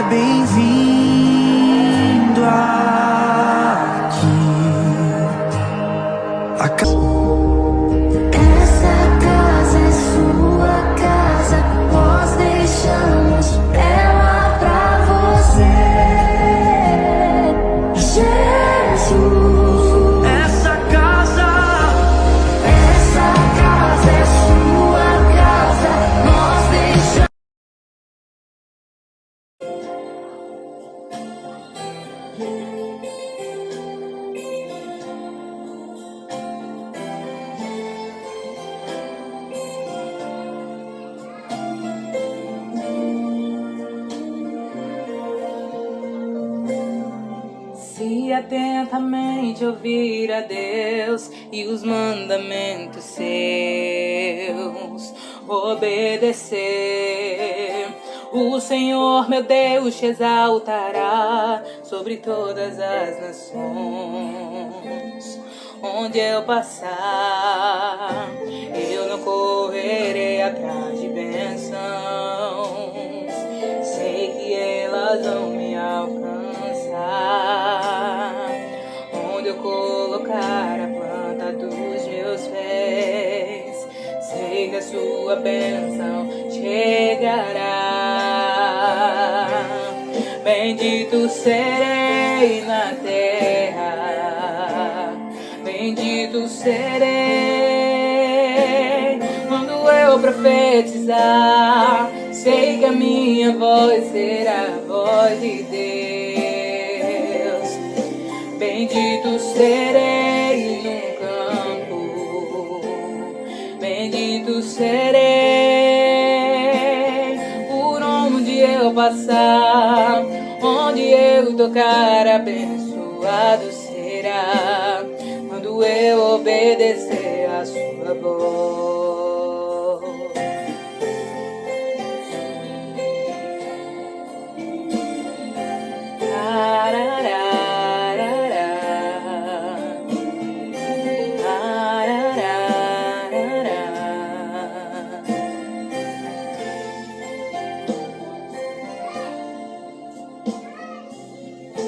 bem-vindo aqui. Essa casa é sua casa, nós deixamos ela pra você, Jesus. Essa casa é sua casa, nós deixamos. Se atentamente ouvir a Deus e os mandamentos seus obedecer, o Senhor meu Deus te exaltará sobre todas as nações. Onde eu passar, eu não correrei atrás de bênçãos. Sei que elas vão me alcançar. Onde eu colocar a planta dos meus pés, sei que a sua bênção chegará. Bendito serei na terra, bendito serei quando eu profetizar. Sei que a minha voz será a voz de Deus. Bendito serei no campo, bendito serei por onde eu passar. Onde eu tocar, abençoado será quando eu obedecer a sua voz.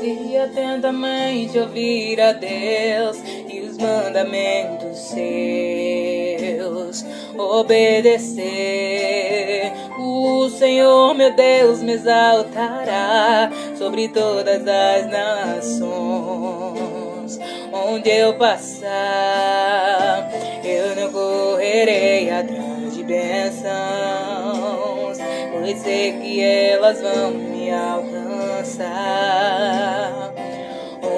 Se atentamente ouvir a Deus e os mandamentos seus obedecer, o Senhor meu Deus me exaltará sobre todas as nações. Onde eu passar, eu não correrei atrás de bênçãos, pois sei que elas vão me alcançar.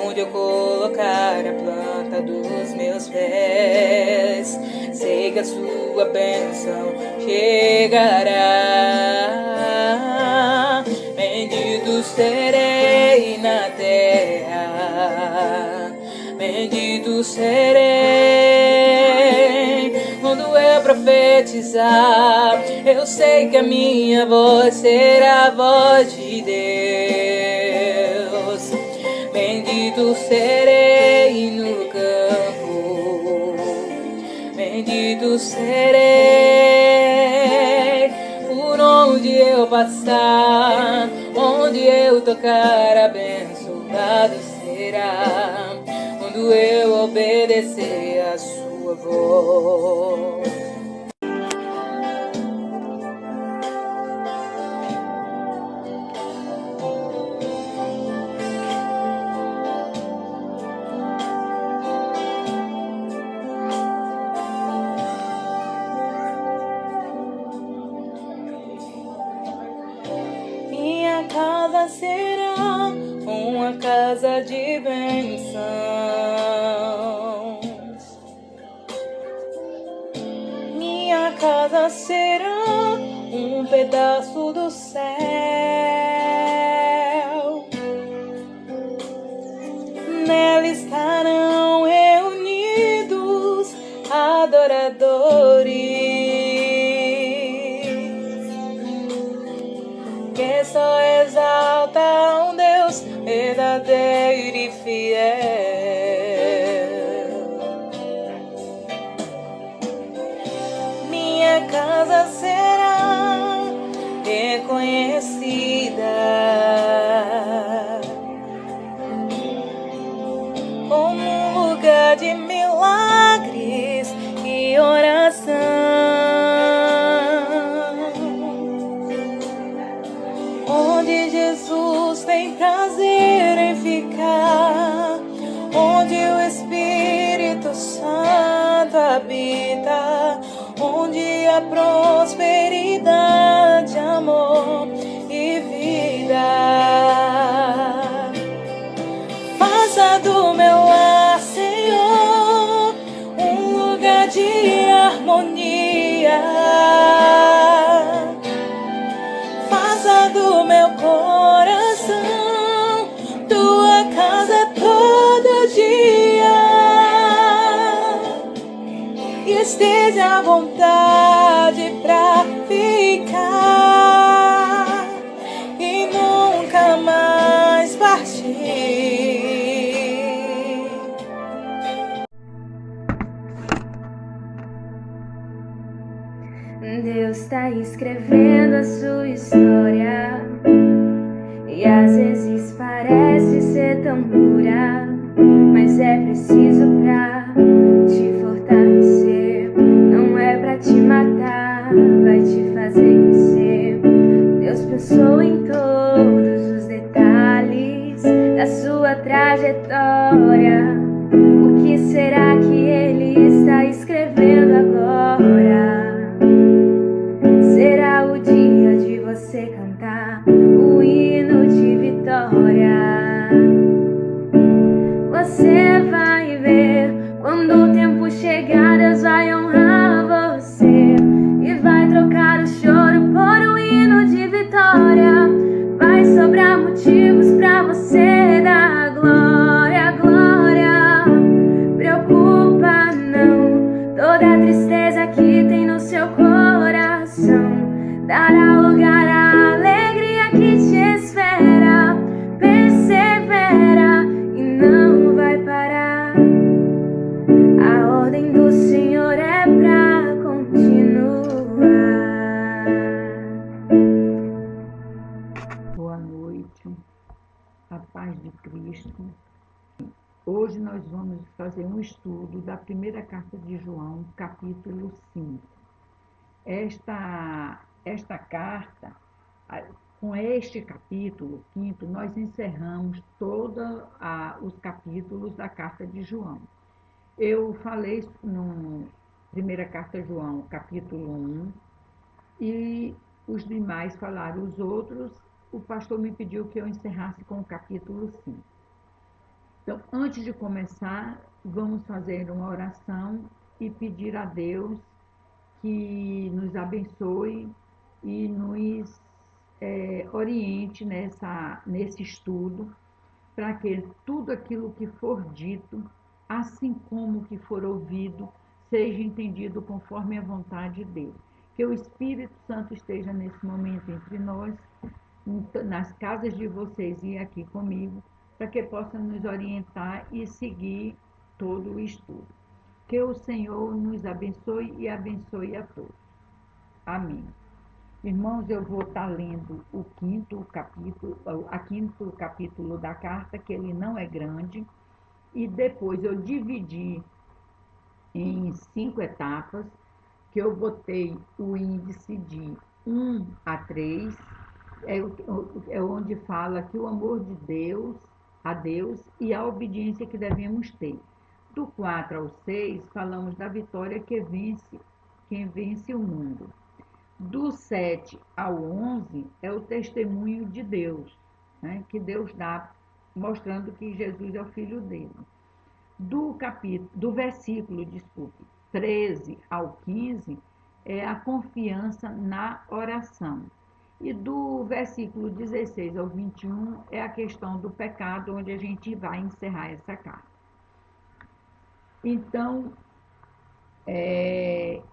Onde eu colocar a planta dos meus pés, sei que a sua bênção chegará. Bendito serei na terra, bendito serei quando eu profetizar. Eu sei que a minha voz será a voz de Deus. Bendito serei no campo, bendito serei por onde eu passar. Onde eu tocar, abençoado será quando eu obedecer a sua voz. Minha casa será uma casa de bênçãos. Minha casa será um pedaço do céu. Nela estarão reunidos adoradores que só exalta um Deus verdadeiro e fiel. Minha casa será reconhecida tem prazer em ficar onde o Espírito Santo habita, onde há prosperidade, amor e vida. Faça do meu lar, Senhor, um lugar de harmonia. Faça do meu coração tua casa todo dia. E esteja à vontade pra ficar e nunca mais partir. Deus tá escrevendo a sua história e às vezes parece ser tão dura, mas é preciso pra te fortalecer. Não é pra te matar, vai te fazer crescer. Deus pensou em todos os detalhes da sua trajetória. O que será que Ele está escrevendo agora? Será o dia de você cantar o hino de vitória. Você vai ver, quando o tempo chegar, Deus vai honrar você e vai trocar o choro por um hino de vitória. Vai sobrar motivos pra você dar glória, glória. Preocupa não, toda a tristeza que tem no seu coração dará lugar à alegria que te espera. Persevera e não vai parar. A ordem do Senhor é pra continuar. Boa noite, a paz de Cristo. Hoje nós vamos fazer um estudo da primeira carta de João, capítulo 5. Esta carta, com este capítulo 5, nós encerramos todos os capítulos da carta de João. Eu falei no primeira carta de João, capítulo 1, e os demais falaram os outros. O pastor me pediu que eu encerrasse com o capítulo 5. Então, antes de começar, vamos fazer uma oração e pedir a Deus que nos abençoe e nos oriente nesse estudo, para que tudo aquilo que for dito, assim como o que for ouvido, seja entendido conforme a vontade dele. Que o Espírito Santo esteja nesse momento entre nós, nas casas de vocês e aqui comigo, para que possa nos orientar e seguir todo o estudo. Que o Senhor nos abençoe e abençoe a todos. Amém. Irmãos, eu vou estar lendo o quinto capítulo da carta, que ele não é grande, e depois eu dividi em 5 etapas, que eu botei o índice de 1 a 3, é onde fala que o amor de Deus, a Deus e a obediência que devemos ter. Do 4 ao 6, falamos da vitória quem vence o mundo. Do 7 ao 11 é o testemunho de Deus, né, que Deus dá, mostrando que Jesus é o Filho dele. Do versículo 13 ao 15 é a confiança na oração. E do versículo 16 ao 21 é a questão do pecado, onde a gente vai encerrar essa carta. Então,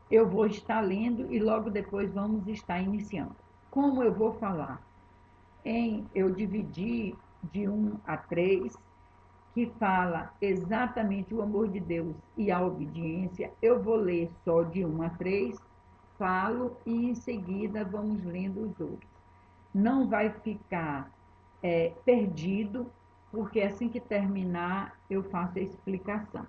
eu vou estar lendo e logo depois vamos estar iniciando. Como eu vou falar? Eu dividi de 1 a 3, que fala exatamente o amor de Deus e a obediência. Eu vou ler só de 1 a 3, falo e em seguida vamos lendo os outros. Não vai ficar perdido, porque assim que terminar eu faço a explicação.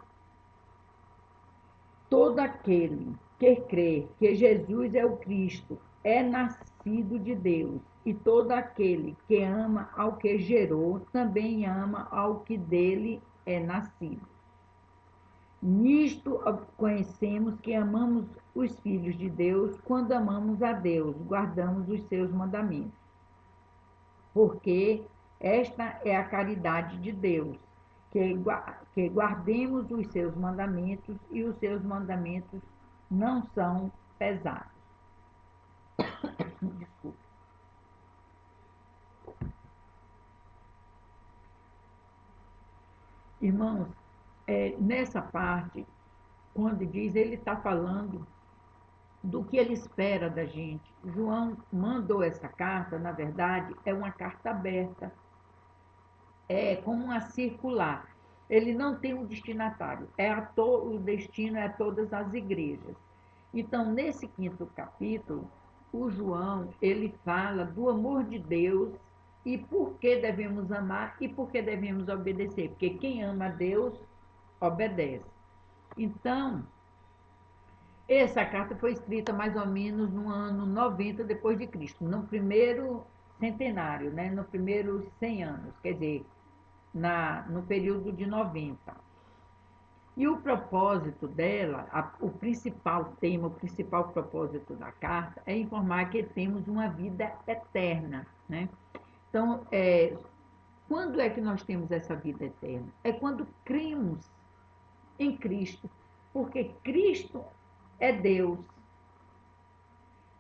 Todo aquele que crê que Jesus é o Cristo é nascido de Deus, e todo aquele que ama ao que gerou, também ama ao que dele é nascido. Nisto conhecemos que amamos os filhos de Deus quando amamos a Deus, guardamos os seus mandamentos. Porque esta é a caridade de Deus, que guardemos os seus mandamentos, e os seus mandamentos não são pesados. Desculpa. Irmãos, nessa parte, quando diz, ele está falando do que ele espera da gente. João mandou essa carta, na verdade, é uma carta aberta, é como uma circular. Ele não tem um destinatário, o destino é a todas as igrejas. Então, nesse 5º capítulo, o João, ele fala do amor de Deus e por que devemos amar e por que devemos obedecer. Porque quem ama a Deus, obedece. Então, essa carta foi escrita mais ou menos no ano 90 depois de Cristo, no primeiro centenário, né? No primeiro 100 anos, quer dizer, no período de 90. E o propósito dela, o principal tema, o principal propósito da carta é informar que temos uma vida eterna, né? Então, quando é que nós temos essa vida eterna? É quando cremos em Cristo, porque Cristo é Deus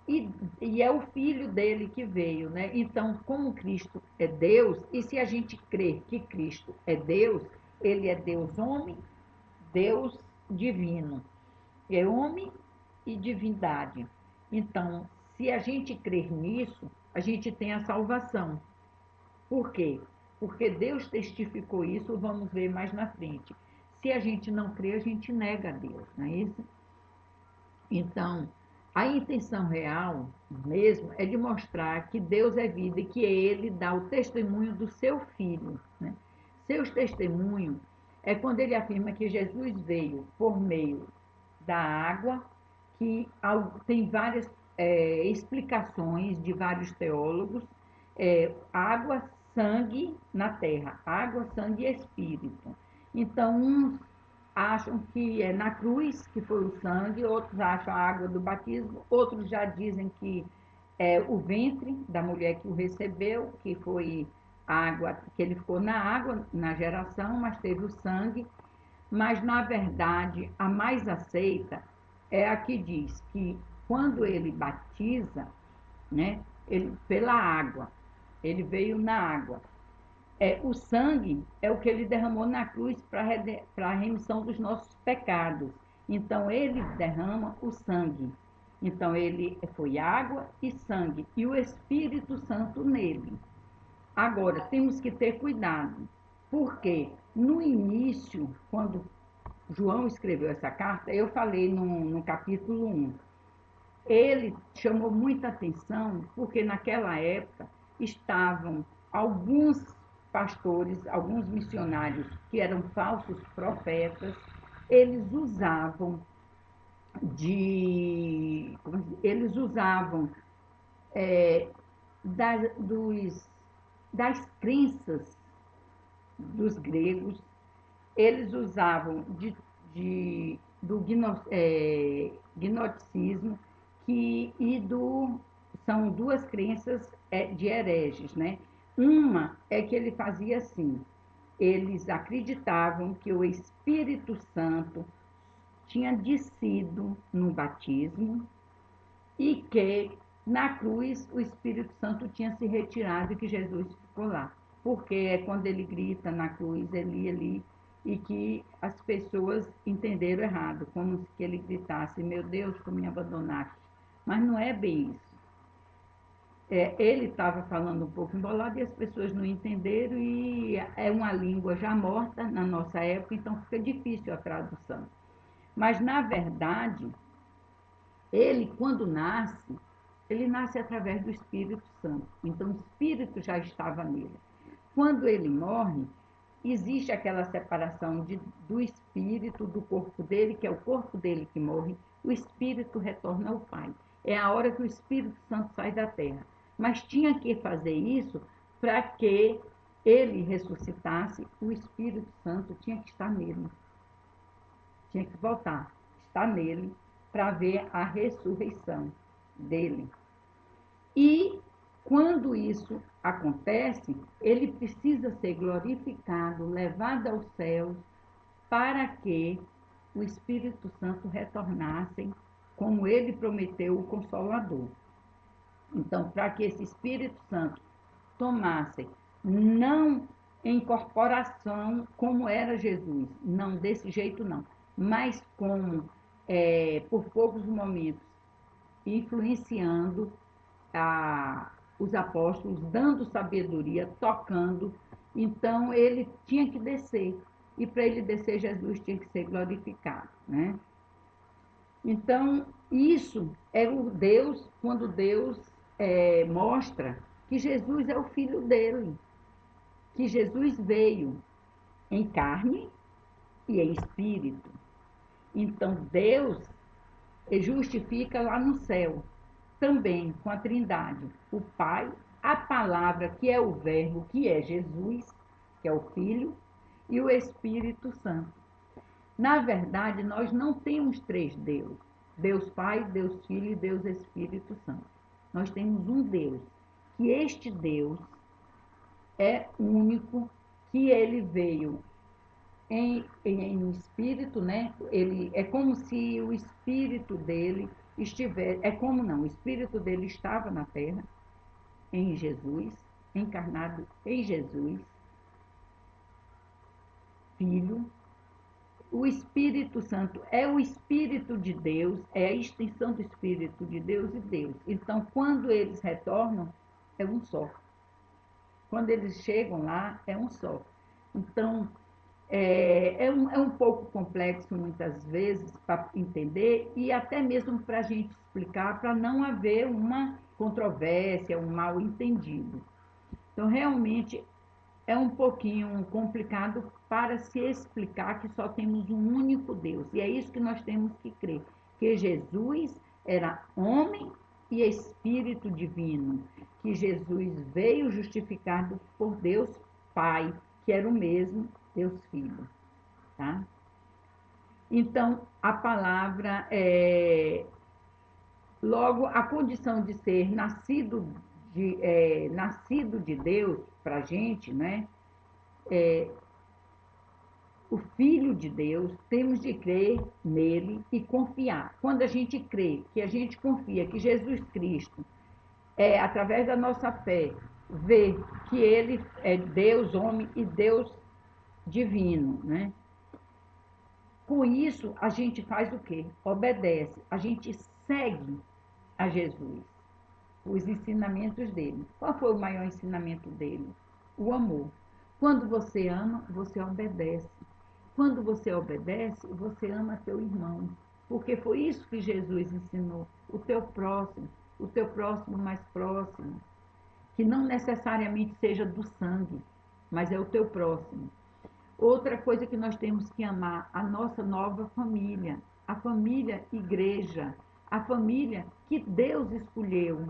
e é o Filho dele que veio, né? Então, como Cristo é Deus, e se a gente crer que Cristo é Deus, ele é Deus homem, Deus divino, é homem e divindade. Então, se a gente crer nisso, a gente tem a salvação. Por quê? Porque Deus testificou isso, vamos ver mais na frente. Se a gente não crê, a gente nega a Deus, não é isso? Então, a intenção real mesmo é de mostrar que Deus é vida e que ele dá o testemunho do seu Filho, né? Seus testemunhos é quando ele afirma que Jesus veio por meio da água, que tem várias explicações de vários teólogos, água, sangue na terra, água, sangue e espírito. Então, uns acham que é na cruz que foi o sangue, outros acham a água do batismo, outros já dizem que é o ventre da mulher que o recebeu, que foi água, que ele ficou na água na geração, mas teve o sangue. Mas, na verdade, a mais aceita é a que diz que quando ele batiza, né, pela água, ele veio na água. O sangue é o que ele derramou na cruz para a remissão dos nossos pecados. Então, ele derrama o sangue. Então, ele foi água e sangue, e o Espírito Santo nele. Agora, temos que ter cuidado, porque no início, quando João escreveu essa carta, eu falei no capítulo 1, ele chamou muita atenção, porque naquela época estavam alguns pastores, alguns missionários que eram falsos profetas, eles usavam eles usavam das crenças dos gregos, eles usavam do gnosticismo, são duas crenças de hereges, né? Uma é que ele fazia assim, eles acreditavam que o Espírito Santo tinha descido no batismo e que na cruz o Espírito Santo tinha se retirado e que Jesus ficou lá. Porque é quando ele grita na cruz, ali, e que as pessoas entenderam errado, como se ele gritasse, meu Deus, tu me abandonaste. Mas não é bem isso. Ele estava falando um pouco embolado e as pessoas não entenderam, e é uma língua já morta na nossa época, então fica difícil a tradução. Mas, na verdade, ele, quando nasce, ele nasce através do Espírito Santo. Então, o Espírito já estava nele. Quando ele morre, existe aquela separação do Espírito, do corpo dele, que é o corpo dele que morre, o Espírito retorna ao Pai. É a hora que o Espírito Santo sai da terra. mas tinha que fazer isso para que ele ressuscitasse, o Espírito Santo tinha que estar nele, tinha que voltar, estar nele, para ver a ressurreição dele. E quando isso acontece, ele precisa ser glorificado, levado aos céus, para que o Espírito Santo retornasse, como ele prometeu, o Consolador. Então, para que esse Espírito Santo tomasse, não em corporação como era Jesus, não desse jeito não, mas como, por poucos momentos, influenciando os apóstolos, dando sabedoria, tocando. Então, ele tinha que descer. E para ele descer, Jesus tinha que ser glorificado, né? Então, isso é o Deus, quando Deus mostra que Jesus é o Filho dele, que Jesus veio em carne e em espírito. Então, Deus justifica lá no céu, também com a Trindade, o Pai, a Palavra, que é o Verbo, que é Jesus, que é o Filho, e o Espírito Santo. Na verdade, nós não temos três deuses: Deus Pai, Deus Filho e Deus Espírito Santo. Nós temos um Deus, que este Deus é único, que ele veio em espírito, né? Ele é como se o espírito dele estivesse, é como não, o espírito dele estava na terra, em Jesus, encarnado em Jesus, Filho. O Espírito Santo é o Espírito de Deus, é a extensão do Espírito de Deus e Deus. Então, quando eles retornam, é um só. Quando eles chegam lá, é um só. Então, é um pouco complexo muitas vezes para entender e até mesmo para a gente explicar, para não haver uma controvérsia, um mal entendido. Então, realmente, é um pouquinho complicado para se explicar que só temos um único Deus. E é isso que nós temos que crer, que Jesus era homem e espírito divino, que Jesus veio justificado por Deus Pai, que era o mesmo Deus Filho. Tá? Então, a palavra logo, a condição de ser nascido de Deus, para a gente, né? O Filho de Deus, temos de crer nele e confiar. Quando a gente crê, que a gente confia que Jesus Cristo, através da nossa fé, vê que ele é Deus, homem e Deus divino, né? Com isso, a gente faz o quê? Obedece. A gente segue a Jesus, os ensinamentos dele. Qual foi o maior ensinamento dele? O amor. Quando você ama, você obedece. Quando você obedece, você ama teu irmão. Porque foi isso que Jesus ensinou. O teu próximo mais próximo. Que não necessariamente seja do sangue, mas é o teu próximo. Outra coisa que nós temos que amar, a nossa nova família, a família igreja, a família que Deus escolheu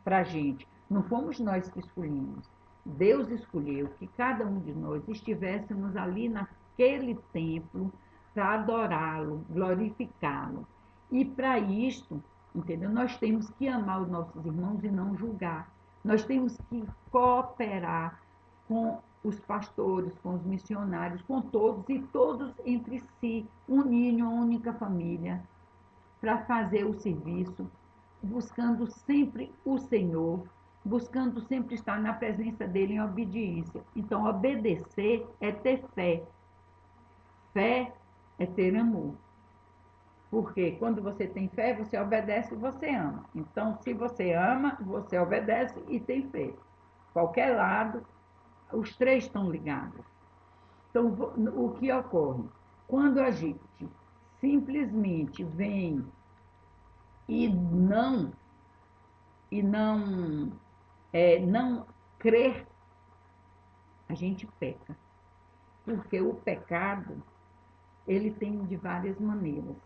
para a gente. Não fomos nós que escolhemos. Deus escolheu que cada um de nós estivéssemos ali naquele templo para adorá-lo, glorificá-lo. E para isto, entendeu? Nós temos que amar os nossos irmãos e não julgar. Nós temos que cooperar com os pastores, com os missionários, com todos e todos entre si, unirem uma única família para fazer o serviço, buscando sempre o Senhor, buscando sempre estar na presença dele em obediência. Então, obedecer é ter fé. Fé é ter amor. Porque quando você tem fé, você obedece e você ama. Então, se você ama, você obedece e tem fé. Qualquer lado, os três estão ligados. Então, o que ocorre? Quando a gente simplesmente vem e não crer, a gente peca. Porque o pecado, ele tem de várias maneiras.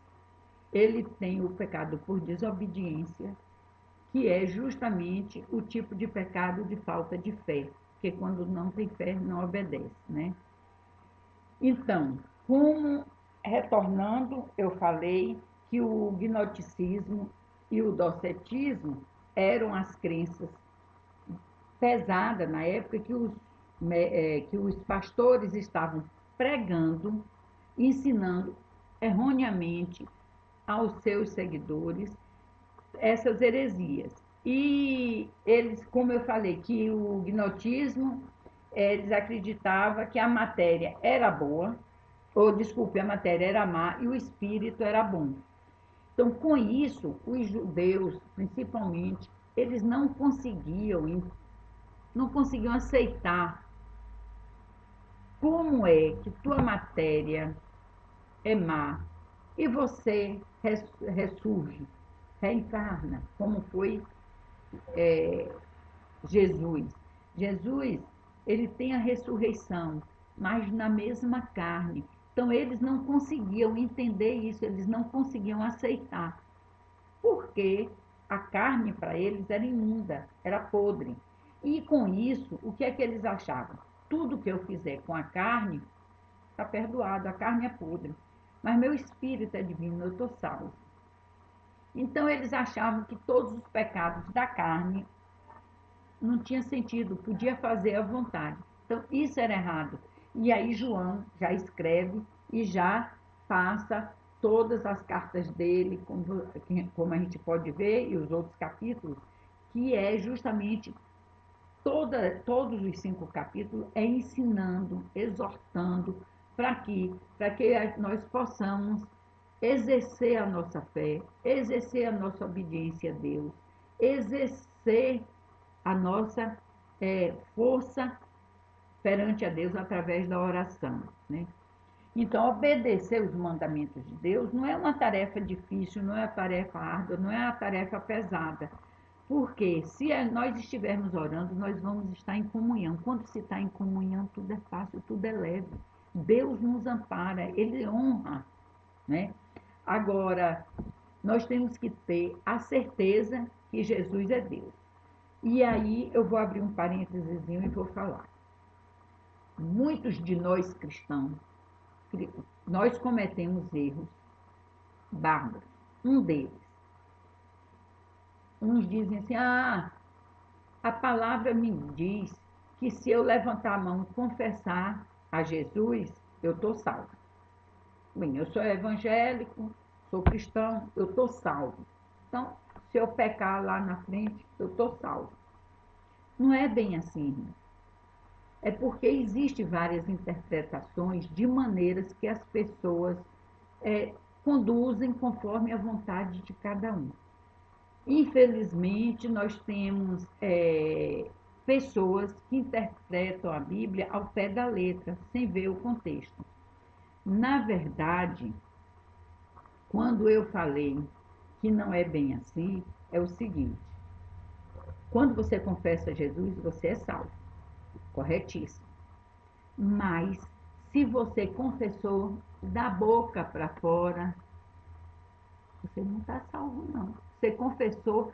Ele tem o pecado por desobediência, que é justamente o tipo de pecado de falta de fé, porque quando não tem fé, não obedece, né? Então, como retornando, eu falei que o gnosticismo e o docetismo eram as crenças pesadas na época que os pastores estavam pregando, ensinando erroneamente aos seus seguidores essas heresias. E eles, como eu falei, que o gnotismo, eles acreditavam que a matéria era boa, ou desculpe, a matéria era má e o espírito era bom. Então, com isso, os judeus, principalmente, eles não conseguiam aceitar como é que tua matéria é má e você ressurge, reencarna, como foi Jesus. Jesus, ele tem a ressurreição, mas na mesma carne. Então, eles não conseguiam entender isso, eles não conseguiam aceitar, porque a carne para eles era imunda, era podre. E com isso, o que é que eles achavam? Tudo que eu fizer com a carne está perdoado, a carne é podre. Mas meu espírito é divino, eu estou salvo. Então eles achavam que todos os pecados da carne não tinha sentido, podia fazer à vontade. Então isso era errado. E aí João já escreve e já passa todas as cartas dele, como a gente pode ver, e os outros capítulos, que é justamente todos os 5 capítulos é ensinando, exortando, para que nós possamos exercer a nossa fé, exercer a nossa obediência a Deus, exercer a nossa força perante a Deus através da oração, né? Então, obedecer os mandamentos de Deus não é uma tarefa difícil, não é uma tarefa árdua, não é uma tarefa pesada. Porque se nós estivermos orando, nós vamos estar em comunhão. Quando se está em comunhão, tudo é fácil, tudo é leve. Deus nos ampara, Ele honra, né? Agora, nós temos que ter a certeza que Jesus é Deus. E aí eu vou abrir um parênteses e vou falar. Muitos de nós cristãos, nós cometemos erros bárbaros. Um deles, uns dizem assim, a palavra me diz que se eu levantar a mão e confessar a Jesus, eu estou salvo. Bem, eu sou evangélico, sou cristão, eu estou salvo. Então, se eu pecar lá na frente, eu estou salvo. Não é bem assim, irmão. É porque existem várias interpretações de maneiras que as pessoas conduzem conforme a vontade de cada um. Infelizmente, nós temos pessoas que interpretam a Bíblia ao pé da letra, sem ver o contexto. Na verdade, quando eu falei que não é bem assim, é o seguinte: quando você confessa Jesus, você é salvo, corretíssimo. Mas, se você confessou da boca para fora, você não está salvo, não. Você confessou.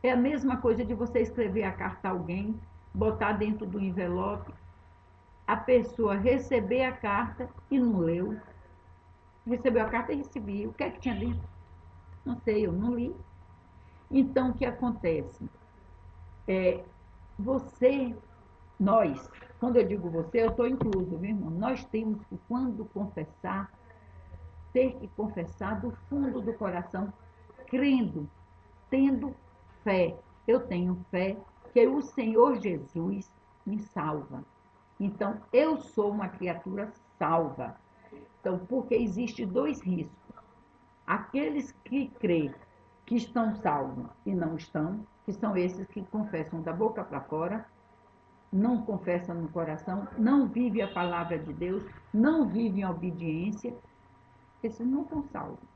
É a mesma coisa de você escrever a carta a alguém, botar dentro do envelope, a pessoa receber a carta e não leu. Recebeu a carta e recebi. O que é que tinha dentro? Não sei, eu não li. Então, o que acontece? Você, nós, quando eu digo você, eu estou incluso, viu, irmão? Nós temos que, quando confessar, ter que confessar do fundo do coração, crendo, tendo fé. Eu tenho fé que o Senhor Jesus me salva. Então, eu sou uma criatura salva. Então, porque existe 2 riscos. Aqueles que crêem que estão salvos e não estão, que são esses que confessam da boca para fora, não confessam no coração, não vivem a palavra de Deus, não vivem a obediência, esses não estão salvos.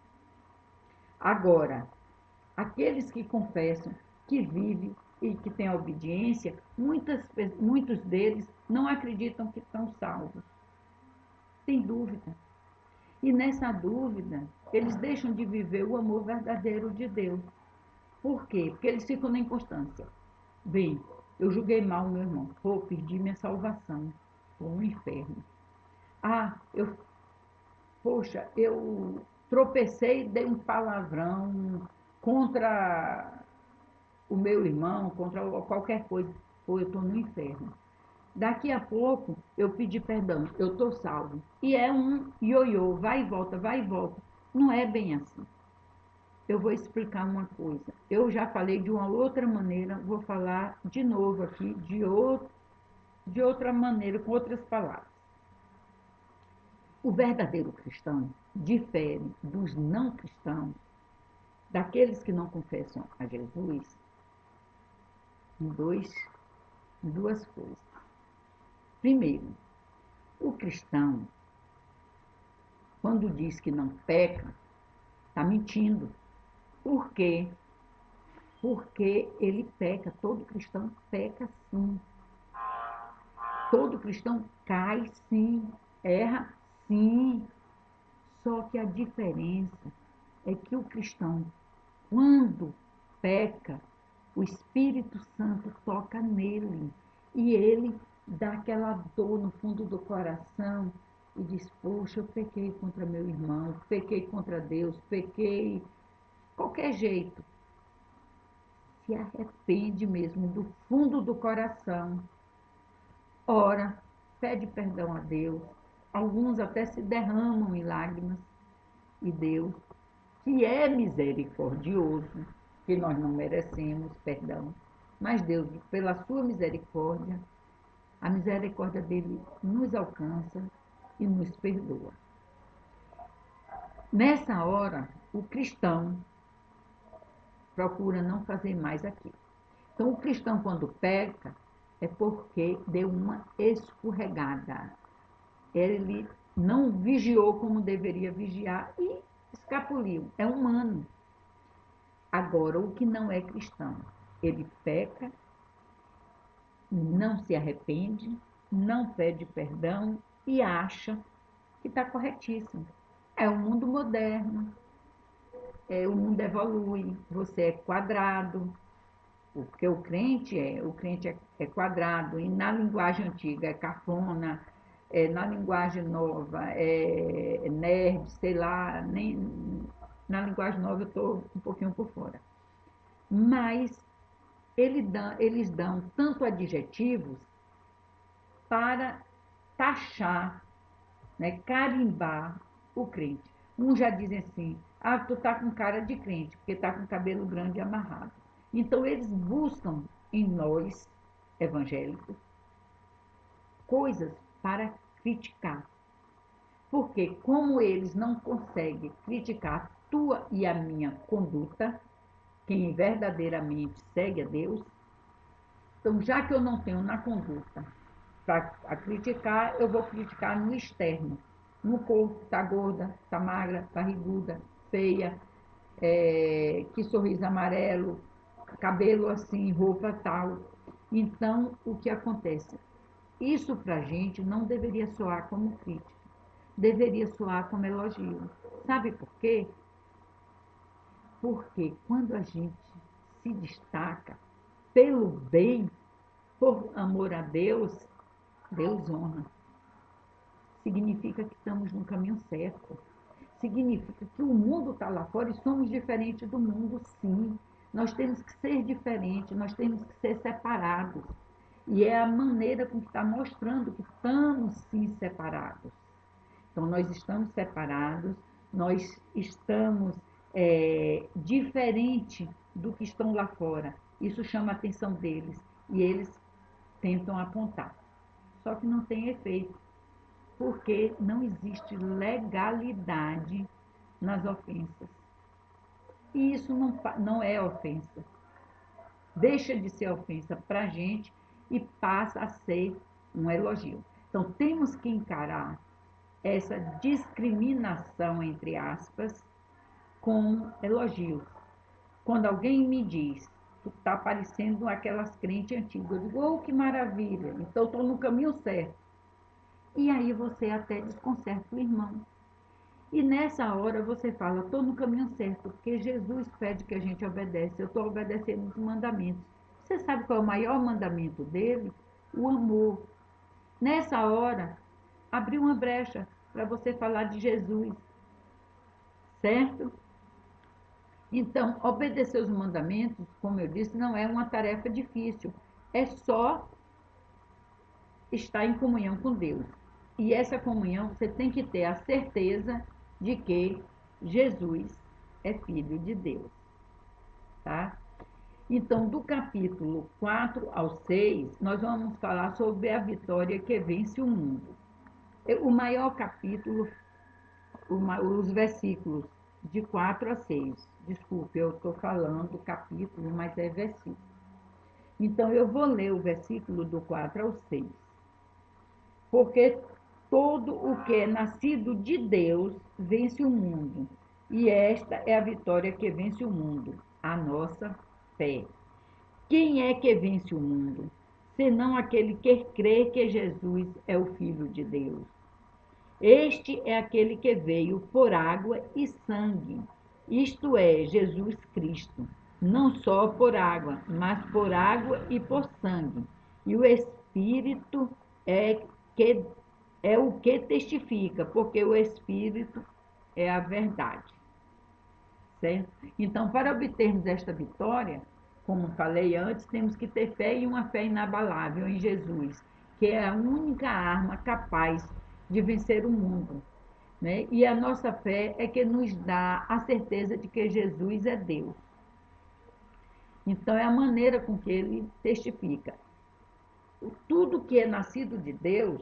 Agora, aqueles que confessam, que vivem e que têm a obediência, muitos deles não acreditam que estão salvos. Tem dúvida. E nessa dúvida, eles deixam de viver o amor verdadeiro de Deus. Por quê? Porque eles ficam na inconstância. Bem, eu julguei mal o meu irmão. Pô, perdi minha salvação. Vou no inferno. Ah, poxa, eu tropecei, dei um palavrão contra o meu irmão, contra qualquer coisa. Pô, eu estou no inferno. Daqui a pouco eu pedi perdão, eu estou salvo. E é um ioiô, vai e volta, vai e volta. Não é bem assim. Eu vou explicar uma coisa. Eu já falei de uma outra maneira, vou falar de novo aqui de outra maneira, com outras palavras. O verdadeiro cristão difere dos não cristãos, daqueles que não confessam a Jesus, em duas coisas. Primeiro, o cristão, quando diz que não peca, está mentindo. Por quê? Porque ele peca, todo cristão peca sim. Todo cristão cai sim, erra sim. Só que a diferença é que o cristão, quando peca, o Espírito Santo toca nele e ele dá aquela dor no fundo do coração e diz: poxa, eu pequei contra meu irmão, pequei contra Deus, pequei qualquer jeito. Se arrepende mesmo do fundo do coração, ora, pede perdão a Deus. Alguns até se derramam em lágrimas e Deus, que é misericordioso, que nós não merecemos perdão, mas Deus, pela sua misericórdia, a misericórdia dele nos alcança e nos perdoa. Nessa hora, o cristão procura não fazer mais aquilo. Então, o cristão, quando peca, é porque deu uma escorregada. Ele não vigiou como deveria vigiar e escapuliu. É humano. Agora, o que não é cristão, ele peca, não se arrepende, não pede perdão e acha que está corretíssimo. É o mundo moderno, o mundo evolui, você é quadrado, porque o crente é quadrado, e na linguagem antiga é cafona, na linguagem nova é nerd, sei lá, nem, na linguagem nova eu estou um pouquinho por fora. Mas eles dão tanto adjetivos para taxar, né, carimbar o crente. Uns já dizem assim: ah, tu tá com cara de crente, porque tá com cabelo grande e amarrado. Então eles buscam em nós, evangélicos, coisas para criticar. Porque como eles não conseguem criticar a tua e a minha conduta, quem verdadeiramente segue a Deus, então já que eu não tenho na conduta para criticar, eu vou criticar no externo. No corpo, tá gorda, tá magra, barriguda, feia, que sorriso amarelo, cabelo assim, roupa tal. Então, o que acontece? Isso para a gente não deveria soar como crítica, deveria soar como elogio. Sabe por quê? Porque quando a gente se destaca pelo bem, por amor a Deus, Deus honra. Significa que estamos no caminho certo. Significa que o mundo está lá fora e somos diferentes do mundo, sim. Nós temos que ser diferentes, nós temos que ser separados. E é a maneira com que está mostrando que estamos, sim, separados. Então, nós estamos separados, nós estamos diferente do que estão lá fora. Isso chama a atenção deles e eles tentam apontar. Só que não tem efeito, porque não existe legalidade nas ofensas. E isso não é ofensa. Deixa de ser ofensa para a gente e passa a ser um elogio. Então, temos que encarar essa discriminação, entre aspas, com elogios. Quando alguém me diz: tu está parecendo aquelas crentes antigas, eu digo: oh, que maravilha, então estou no caminho certo. E aí você até desconcerta o irmão. E nessa hora você fala, estou no caminho certo, porque Jesus pede que a gente obedece, eu estou obedecendo os mandamentos. Você sabe qual é o maior mandamento dele? O amor. Nessa hora, abriu uma brecha para você falar de Jesus, certo? Então, obedecer os mandamentos, como eu disse, não é uma tarefa difícil, é só estar em comunhão com Deus. E essa comunhão você tem que ter a certeza de que Jesus é filho de Deus, tá? Então, do capítulo 4 ao 6, nós vamos falar sobre a vitória que vence o mundo. O maior capítulo, os versículos de 4 a 6. Desculpe, eu estou falando capítulo, mas é versículo. Então, eu vou ler o versículo do 4 ao 6. Porque todo o que é nascido de Deus vence o mundo. E esta é a vitória que vence o mundo, a nossa fé. Quem é que vence o mundo? Senão aquele que crê que Jesus é o Filho de Deus. Este é aquele que veio por água e sangue, isto é, Jesus Cristo. Não só por água, mas por água e por sangue. E o Espírito que, é o que testifica, porque o Espírito é a verdade. Certo? Então, para obtermos esta vitória, como falei antes, temos que ter fé e uma fé inabalável em Jesus, que é a única arma capaz de vencer o mundo. Né? E a nossa fé é que nos dá a certeza de que Jesus é Deus. Então, é a maneira com que ele testifica. Tudo que é nascido de Deus,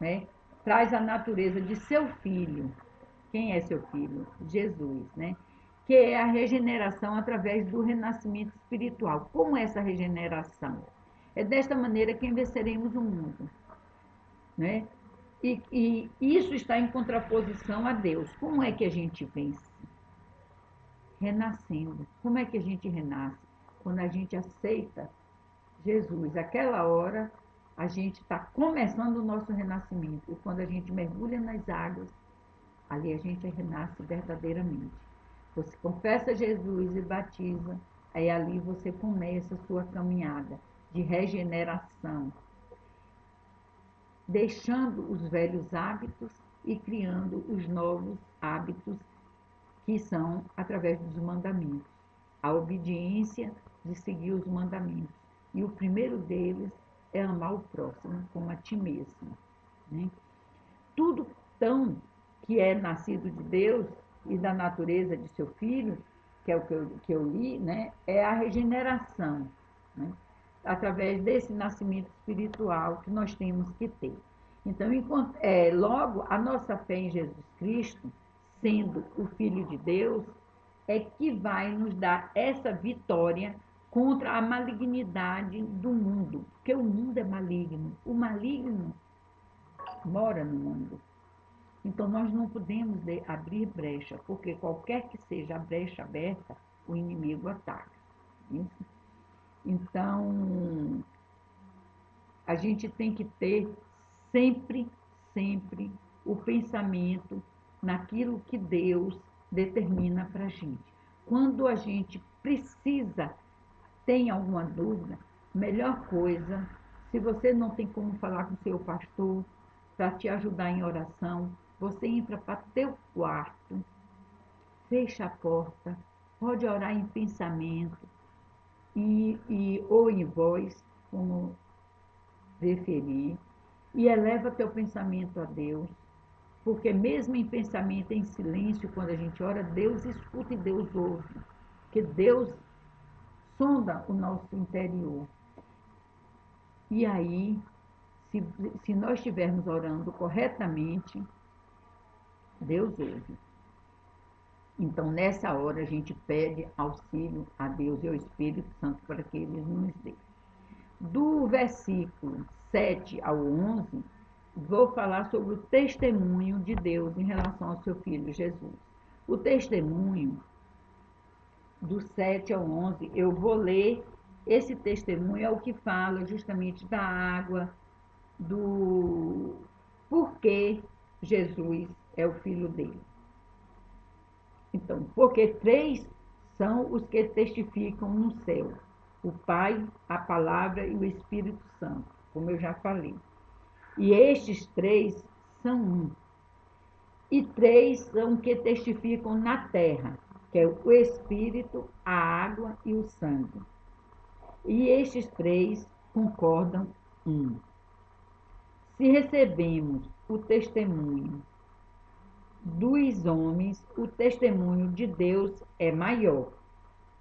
né, traz a natureza de seu filho. Quem é seu filho? Jesus, né? Que é a regeneração através do renascimento espiritual. Como é essa regeneração? É desta maneira que venceremos o mundo, né? E isso está em contraposição a Deus. Como é que a gente vence? Renascendo. Como é que a gente renasce? Quando a gente aceita Jesus. Aquela hora, a gente está começando o nosso renascimento. E quando a gente mergulha nas águas, ali a gente renasce verdadeiramente. Você confessa Jesus e batiza, aí ali você começa a sua caminhada de regeneração, deixando os velhos hábitos e criando os novos hábitos, que são através dos mandamentos. A obediência de seguir os mandamentos. E o primeiro deles é amar o próximo como a ti mesmo. Né? Tudo tão que é nascido de Deus e da natureza de seu filho, que é o que eu li, né, é a regeneração, né, através desse nascimento espiritual que nós temos que ter. Então, logo, a nossa fé em Jesus Cristo, sendo o Filho de Deus, é que vai nos dar essa vitória contra a malignidade do mundo, porque o mundo é maligno. O maligno mora no mundo. Então, nós não podemos abrir brecha, porque qualquer que seja a brecha aberta, o inimigo ataca. Isso? Então, a gente tem que ter sempre, sempre o pensamento naquilo que Deus determina para a gente. Quando a gente precisa, tem alguma dúvida, melhor coisa, se você não tem como falar com o seu pastor para te ajudar em oração, você entra para teu quarto, fecha a porta, pode orar em pensamento ou em voz, como preferir, e eleva teu pensamento a Deus, porque mesmo em pensamento, em silêncio, quando a gente ora, Deus escuta e Deus ouve, porque Deus sonda o nosso interior. E aí, se nós estivermos orando corretamente, Deus ouve. Então, nessa hora, a gente pede auxílio a Deus e ao Espírito Santo para que Ele nos dê. Do versículo 7 ao 11, vou falar sobre o testemunho de Deus em relação ao seu Filho Jesus. O testemunho, do 7 ao 11, eu vou ler. Esse testemunho é o que fala justamente da água, do porquê Jesus é o Filho dele. Então, porque três são os que testificam no céu: o Pai, a Palavra e o Espírito Santo, como eu já falei. E estes três são um. E três são que testificam na terra, que é o Espírito, a água e o sangue. E estes três concordam um. Se recebemos o testemunho dos homens, o testemunho de Deus é maior,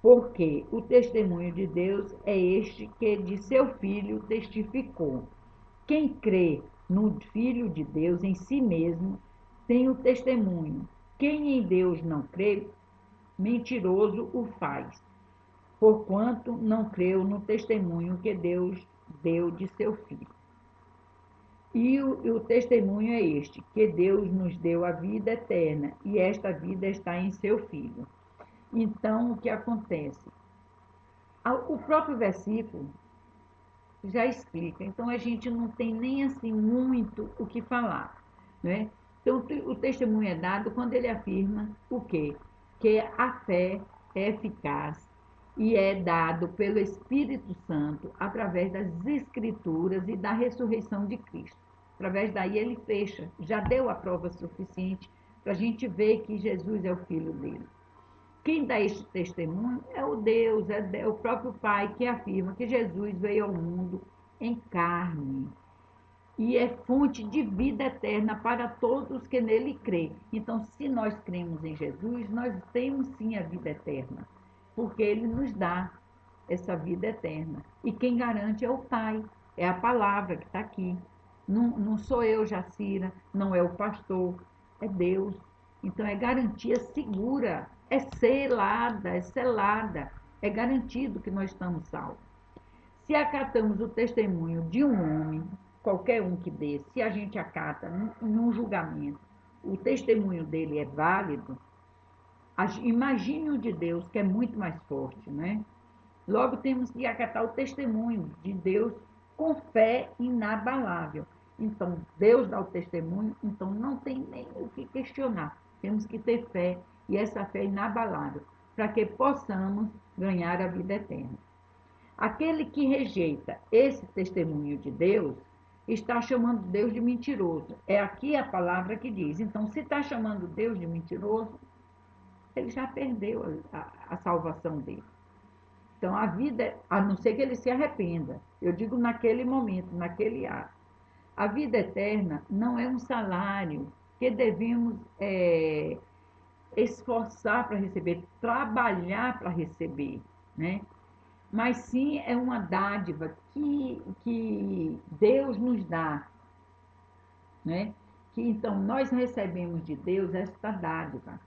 porque o testemunho de Deus é este que de seu Filho testificou. Quem crê no Filho de Deus em si mesmo tem o testemunho. Quem em Deus não crê, mentiroso o faz, porquanto não creu no testemunho que Deus deu de seu Filho. E o testemunho é este, que Deus nos deu a vida eterna, e esta vida está em seu Filho. Então, o que acontece? O próprio versículo já explica, então a gente não tem nem assim muito o que falar, né? Então, o testemunho é dado quando ele afirma o quê? Que a fé é eficaz e é dado pelo Espírito Santo através das Escrituras e da ressurreição de Cristo. Através daí ele fecha, já deu a prova suficiente para a gente ver que Jesus é o Filho dele. Quem dá este testemunho é o Deus, é o próprio Pai que afirma que Jesus veio ao mundo em carne e é fonte de vida eterna para todos que nele crêem. Então, se nós cremos em Jesus, nós temos sim a vida eterna, porque ele nos dá essa vida eterna. E quem garante é o Pai, é a palavra que está aqui. Não sou eu, Jacira, não é o pastor, é Deus. Então, é garantia segura, é selada, é garantido que nós estamos salvos. Se acatamos o testemunho de um homem, qualquer um que dê, se a gente acata num julgamento, o testemunho dele é válido, imagine o de Deus, que é muito mais forte, né? Logo temos que acatar o testemunho de Deus com fé inabalável. Então, Deus dá o testemunho, então não tem nem o que questionar. Temos que ter fé, e essa fé é inabalável, para que possamos ganhar a vida eterna. Aquele que rejeita esse testemunho de Deus está chamando Deus de mentiroso. É aqui a palavra que diz. Então, se está chamando Deus de mentiroso, ele já perdeu a salvação dele. Então, a vida, a não ser que ele se arrependa, eu digo naquele momento, naquele ato. A vida eterna não é um salário que devemos esforçar para receber, trabalhar para receber, né? Mas sim é uma dádiva que Deus nos dá, né? Que então nós recebemos de Deus esta dádiva,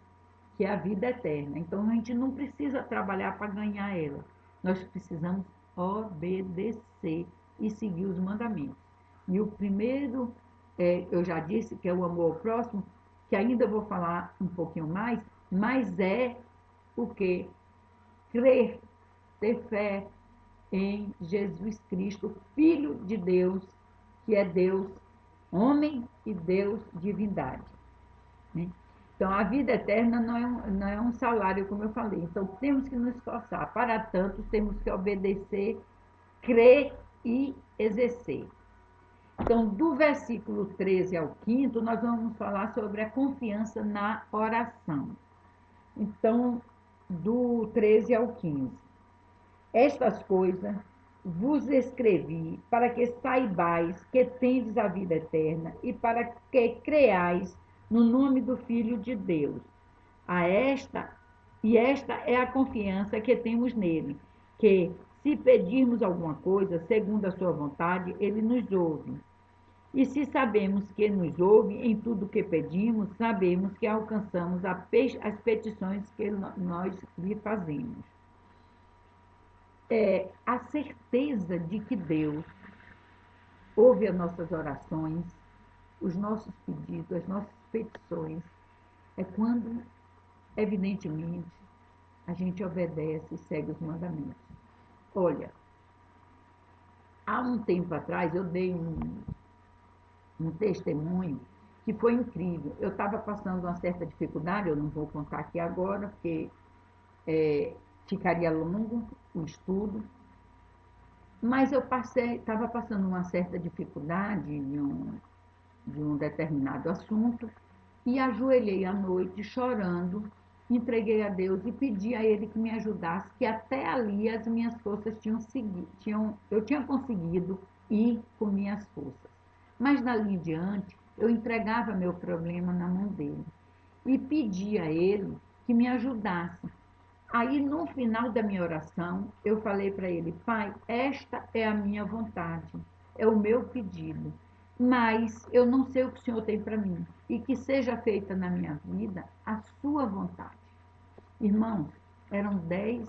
que é a vida eterna. Então a gente não precisa trabalhar para ganhar ela, nós precisamos obedecer e seguir os mandamentos. E o primeiro, eu já disse que é o amor ao próximo, que ainda vou falar um pouquinho mais, mas é o que? Crer, ter fé em Jesus Cristo, Filho de Deus, que é Deus, homem e Deus, divindade. Né? Então, a vida eterna não é um salário, como eu falei. Então, temos que nos esforçar. Para tanto, temos que obedecer, crer e exercer. Então, do versículo 13 ao 5º, nós vamos falar sobre a confiança na oração. Então, do 13 ao 15. Estas coisas vos escrevi para que saibais que tendes a vida eterna e para que creais no nome do Filho de Deus. Esta é a confiança que temos nele, que se pedirmos alguma coisa segundo a sua vontade, ele nos ouve. E se sabemos que nos ouve em tudo o que pedimos, sabemos que alcançamos as petições que nós lhe fazemos. A certeza de que Deus ouve as nossas orações, os nossos pedidos, as nossas petições, é quando, evidentemente, a gente obedece e segue os mandamentos. Olha, há um tempo atrás eu dei um testemunho que foi incrível. Eu estava passando uma certa dificuldade, eu não vou contar aqui agora, porque ficaria longo o estudo, mas eu estava passando uma certa dificuldade de um determinado assunto e ajoelhei à noite chorando, entreguei a Deus e pedi a Ele que me ajudasse, que até ali as minhas forças eu tinha conseguido ir com minhas forças. Mas dali em diante, eu entregava meu problema na mão dele e pedi a ele que me ajudasse. Aí, no final da minha oração, eu falei para ele: Pai, esta é a minha vontade, é o meu pedido, mas eu não sei o que o Senhor tem para mim, e que seja feita na minha vida a sua vontade. Irmãos, eram 10h15,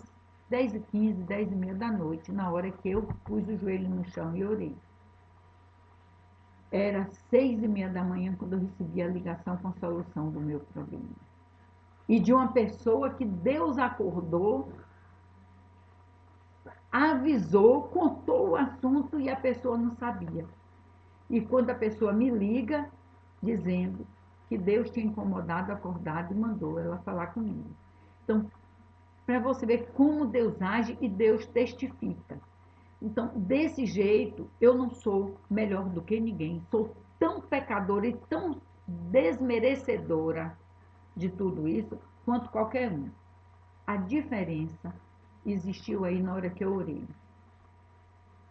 10h30 da noite, na hora que eu pus o joelho no chão e orei. Era 6h30 da manhã quando eu recebi a ligação com a solução do meu problema. E de uma pessoa que Deus acordou, avisou, contou o assunto e a pessoa não sabia. E quando a pessoa me liga, dizendo que Deus tinha incomodado, acordado e mandou ela falar comigo. Então, para você ver como Deus age e Deus testifica. Então, desse jeito, eu não sou melhor do que ninguém. Sou tão pecadora e tão desmerecedora de tudo isso quanto qualquer um. A diferença existiu aí na hora que eu orei.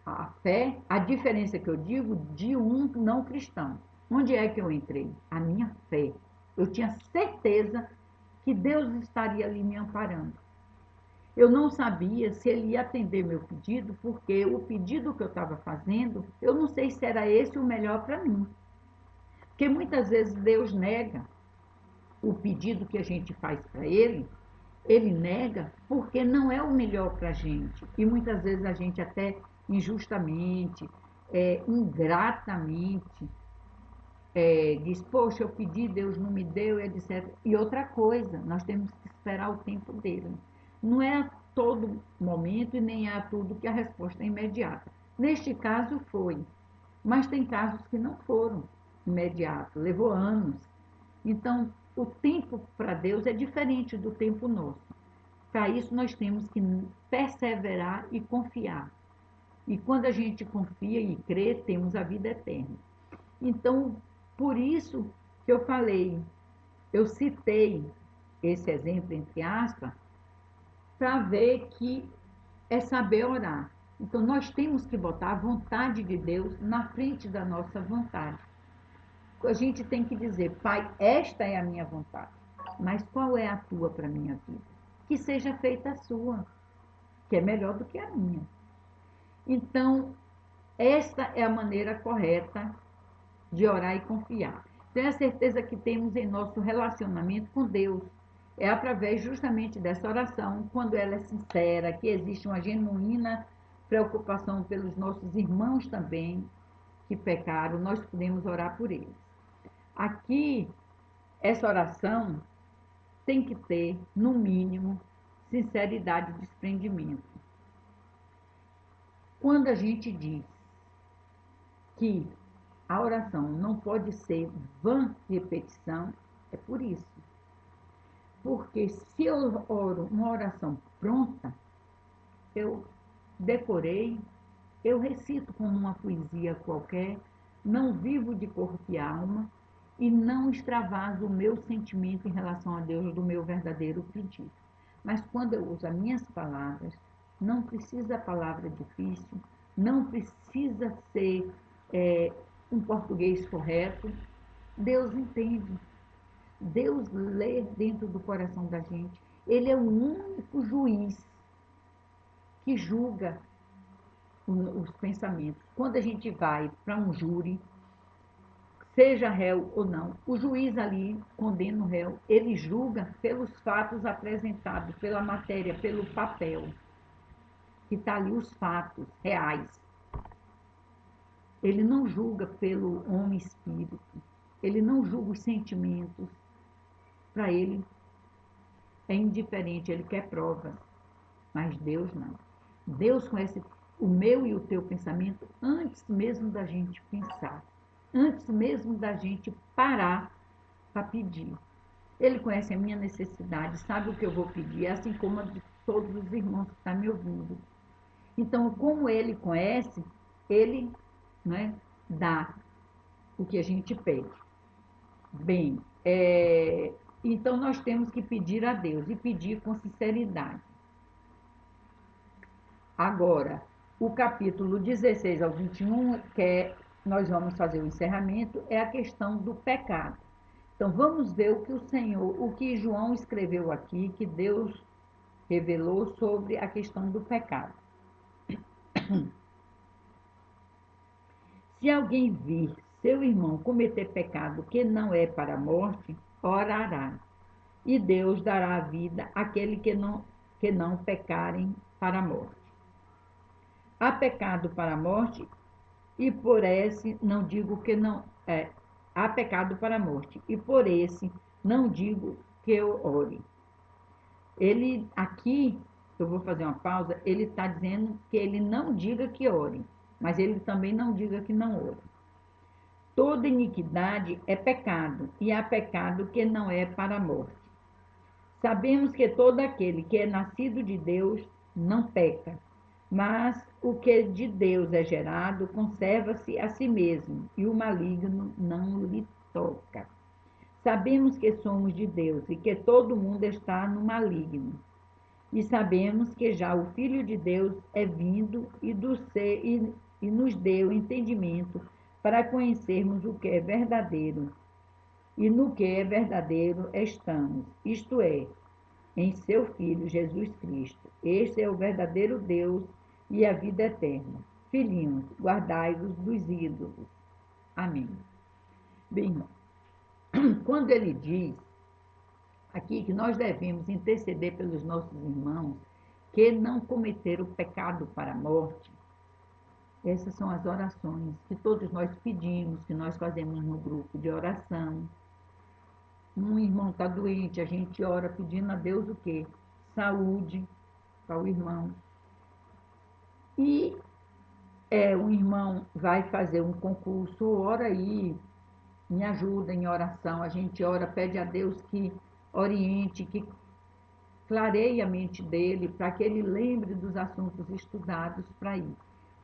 A fé, a diferença que eu digo de um não cristão. Onde é que eu entrei? A minha fé. Eu tinha certeza que Deus estaria ali me amparando. Eu não sabia se ele ia atender meu pedido, porque o pedido que eu estava fazendo, eu não sei se era esse o melhor para mim. Porque muitas vezes Deus nega o pedido que a gente faz para ele nega porque não é o melhor para a gente. E muitas vezes a gente até injustamente, ingratamente, diz, poxa, eu pedi, Deus não me deu, etc. E outra coisa, nós temos que esperar o tempo dele. Não é a todo momento e nem é a tudo que a resposta é imediata. Neste caso foi, mas tem casos que não foram imediatos, levou anos. Então, o tempo para Deus é diferente do tempo nosso. Para isso, nós temos que perseverar e confiar. E quando a gente confia e crê, temos a vida eterna. Então, por isso que eu falei, eu citei esse exemplo, entre aspas, para ver que é saber orar. Então, nós temos que botar a vontade de Deus na frente da nossa vontade. A gente tem que dizer, Pai, esta é a minha vontade, mas qual é a tua para a minha vida? Que seja feita a sua, que é melhor do que a minha. Então, esta é a maneira correta de orar e confiar. Tenho a certeza que temos em nosso relacionamento com Deus. É através justamente dessa oração, quando ela é sincera, que existe uma genuína preocupação pelos nossos irmãos também que pecaram, nós podemos orar por eles. Aqui, essa oração tem que ter, no mínimo, sinceridade e desprendimento. Quando a gente diz que a oração não pode ser vã repetição, é por isso. Porque se eu oro uma oração pronta, eu decorei, eu recito como uma poesia qualquer, não vivo de corpo e alma e não extravaso o meu sentimento em relação a Deus do meu verdadeiro pedido. Mas quando eu uso as minhas palavras, não precisa palavra difícil, não precisa ser um português correto. Deus entende. Deus lê dentro do coração da gente. Ele é o único juiz que julga os pensamentos. Quando a gente vai para um júri, seja réu ou não, o juiz ali condena o réu, ele julga pelos fatos apresentados, pela matéria, pelo papel, que está ali os fatos reais. Ele não julga pelo homem espírito, ele não julga os sentimentos. Para ele é indiferente, ele quer provas, mas Deus não. Deus conhece o meu e o teu pensamento antes mesmo da gente pensar. antes mesmo da gente parar para pedir. Ele conhece a minha necessidade, sabe o que eu vou pedir, assim como a de todos os irmãos que estão me ouvindo. Então, como ele conhece, ele, né, dá o que a gente pede. Bem, então nós temos que pedir a Deus e pedir com sinceridade. Agora, o capítulo 16 ao 21, nós vamos fazer o encerramento, é a questão do pecado. Então, vamos ver o que João escreveu aqui, que Deus revelou sobre a questão do pecado. Se alguém vir seu irmão cometer pecado que não é para a morte, orará, e Deus dará a vida àquele que não pecarem para a morte. Há pecado para a morte, e por esse não digo que não há pecado para a morte, e por esse não digo que eu ore. Ele aqui, eu vou fazer uma pausa, ele está dizendo que ele não diga que ore, mas ele também não diga que não ore. Toda iniquidade é pecado, e há pecado que não é para a morte. Sabemos que todo aquele que é nascido de Deus não peca, mas o que de Deus é gerado conserva-se a si mesmo, e o maligno não lhe toca. Sabemos que somos de Deus e que todo mundo está no maligno. E sabemos que já o Filho de Deus é vindo e nos deu entendimento para conhecermos o que é verdadeiro. E no que é verdadeiro estamos, isto é, em seu Filho Jesus Cristo. Este é o verdadeiro Deus e a vida eterna. Filhinhos, guardai-vos dos ídolos. Amém. Bem, irmão, quando ele diz aqui que nós devemos interceder pelos nossos irmãos que não cometeram pecado para a morte, essas são as orações que todos nós pedimos, que nós fazemos no grupo de oração. Um irmão está doente, a gente ora pedindo a Deus o quê? Saúde para o irmão. E um irmão vai fazer um concurso, ora aí, me ajuda em oração. A gente ora, pede a Deus que oriente, que clareie a mente dele, para que ele lembre dos assuntos estudados para ir.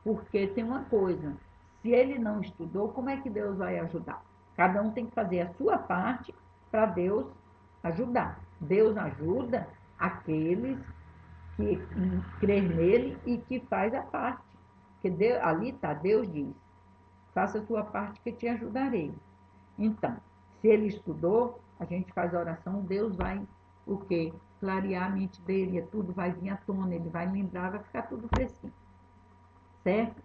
Porque tem uma coisa, se ele não estudou, como é que Deus vai ajudar? Cada um tem que fazer a sua parte para Deus ajudar. Deus ajuda aqueles que crê nele e que faz a parte. Porque Deus, ali está, Deus diz, faça a sua parte que te ajudarei. Então, se ele estudou, a gente faz a oração, Deus vai o quê? Clarear a mente dele, tudo vai vir à tona, ele vai lembrar, vai ficar tudo fresquinho. Certo?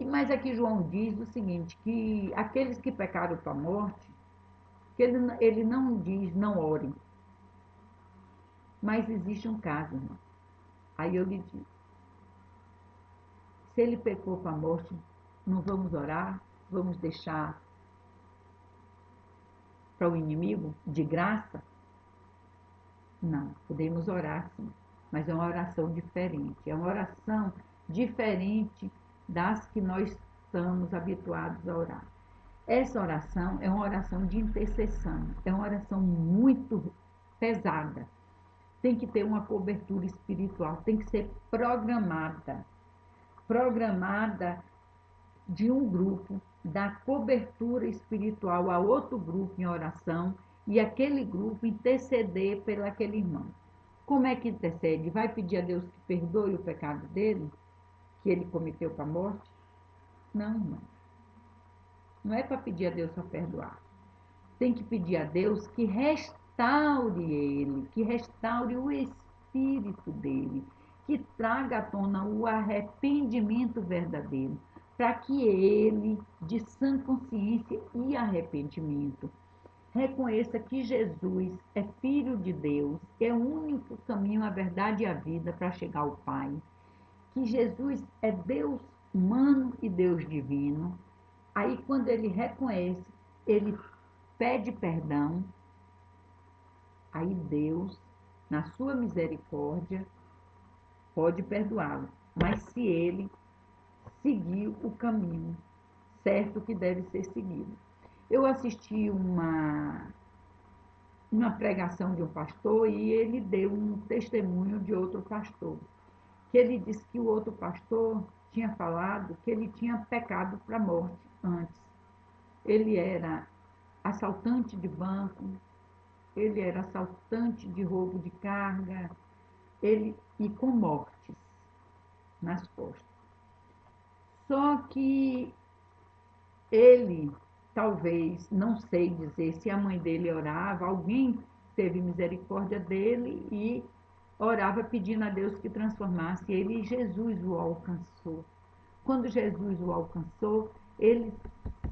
Mas aqui João diz o seguinte, que aqueles que pecaram para a morte, que ele não diz não orem. Mas existe um caso, irmão. Aí eu lhe digo, se ele pecou para a morte, não vamos orar, vamos deixar para o inimigo de graça? Não, podemos orar sim, mas é uma oração diferente. É uma oração diferente das que nós estamos habituados a orar. Essa oração é uma oração de intercessão, é uma oração muito pesada. Tem que ter uma cobertura espiritual, tem que ser programada de um grupo, da cobertura espiritual a outro grupo em oração e aquele grupo interceder pelo aquele irmão. Como é que intercede? Vai pedir a Deus que perdoe o pecado dele, que ele cometeu para a morte? Não, irmão. Não é para pedir a Deus para perdoar. Tem que pedir a Deus que restaure ele, que restaure o espírito dele, que traga à tona o arrependimento verdadeiro, para que ele, de sã consciência e arrependimento, reconheça que Jesus é Filho de Deus, é o único caminho, a verdade e a vida para chegar ao Pai, que Jesus é Deus humano e Deus divino. Aí, quando ele reconhece, ele pede perdão, aí Deus, na sua misericórdia, pode perdoá-lo. Mas se ele seguir o caminho certo que deve ser seguido. Eu assisti uma pregação de um pastor e ele deu um testemunho de outro pastor, que ele disse que o outro pastor tinha falado que ele tinha pecado para a morte antes. Ele era assaltante de banco, ele era assaltante de roubo de carga, e com mortes nas costas. Só que ele, talvez, não sei dizer se a mãe dele orava, alguém teve misericórdia dele e orava pedindo a Deus que transformasse ele, e Jesus o alcançou. Quando Jesus o alcançou, ele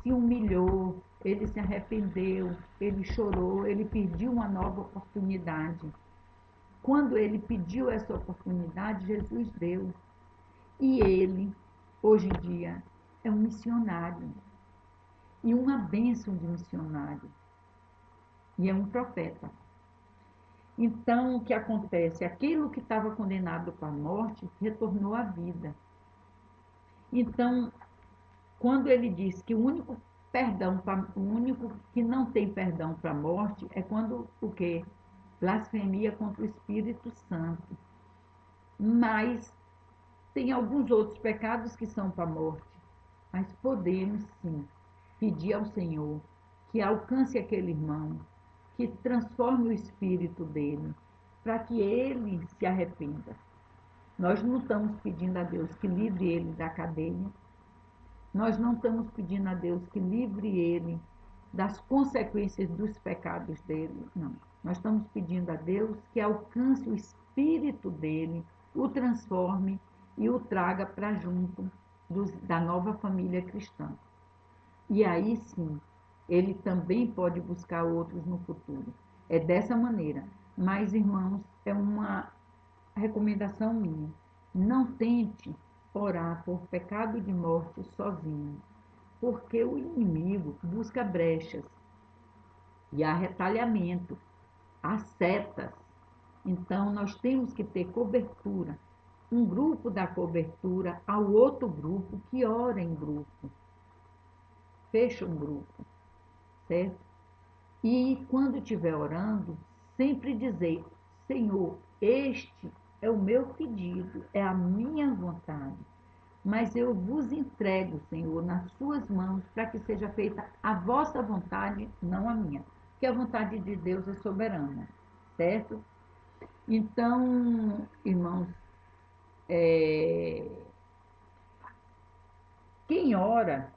se humilhou, ele se arrependeu, ele chorou, ele pediu uma nova oportunidade. Quando ele pediu essa oportunidade, Jesus deu. E ele, hoje em dia, é um missionário. E uma bênção de missionário. E é um profeta. Então, o que acontece? Aquilo que estava condenado para a morte retornou à vida. Então, quando ele diz que o único que não tem perdão para a morte é quando o quê? Blasfemia contra o Espírito Santo. Mas tem alguns outros pecados que são para a morte. Mas podemos sim pedir ao Senhor que alcance aquele irmão, que transforme o espírito dele, para que ele se arrependa. Nós não estamos pedindo a Deus que livre ele da cadeia, nós não estamos pedindo a Deus que livre ele das consequências dos pecados dele, não. Nós estamos pedindo a Deus que alcance o espírito dele, o transforme e o traga para junto da nova família cristã. E aí sim, ele também pode buscar outros no futuro. É dessa maneira. Mas, irmãos, é uma recomendação minha. Não tente orar por pecado de morte sozinho, porque o inimigo busca brechas e há retalhamento, há setas. Então, nós temos que ter cobertura. Um grupo dá cobertura ao outro grupo que ora em grupo. Fecha um grupo, certo? E quando estiver orando, sempre dizer: Senhor, este é o meu pedido, é a minha vontade, mas eu vos entrego, Senhor, nas suas mãos, para que seja feita a vossa vontade, não a minha, porque a vontade de Deus é soberana, certo? Então, irmãos, quem ora,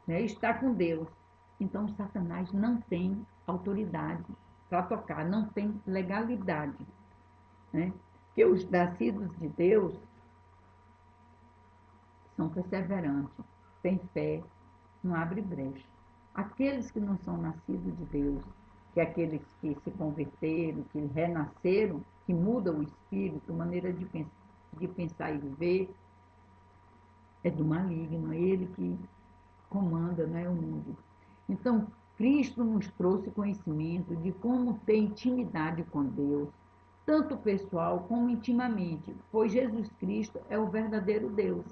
né, está com Deus. Então, Satanás não tem autoridade para tocar, não tem legalidade. Né? Porque os nascidos de Deus são perseverantes, têm fé, não abre brecha. Aqueles que não são nascidos de Deus, que é aqueles que se converteram, que renasceram, que mudam o espírito, maneira de pensar e viver, é do maligno, é ele que comanda, não é, o mundo. Então, Cristo nos trouxe conhecimento de como ter intimidade com Deus, tanto pessoal como intimamente, pois Jesus Cristo é o verdadeiro Deus.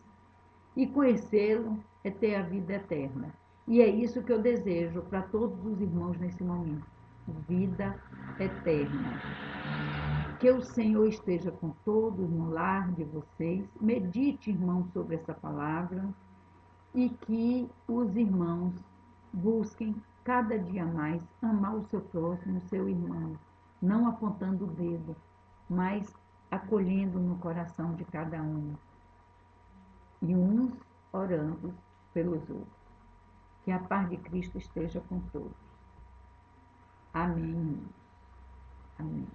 E conhecê-lo é ter a vida eterna. E é isso que eu desejo para todos os irmãos nesse momento. Vida eterna. Que o Senhor esteja com todos no lar de vocês. Medite, irmãos, sobre essa palavra e que os irmãos busquem cada dia mais amar o seu próximo, o seu irmão, não apontando o dedo, mas acolhendo no coração de cada um. E uns orando pelos outros. Que a paz de Cristo esteja com todos. Amém. Amém.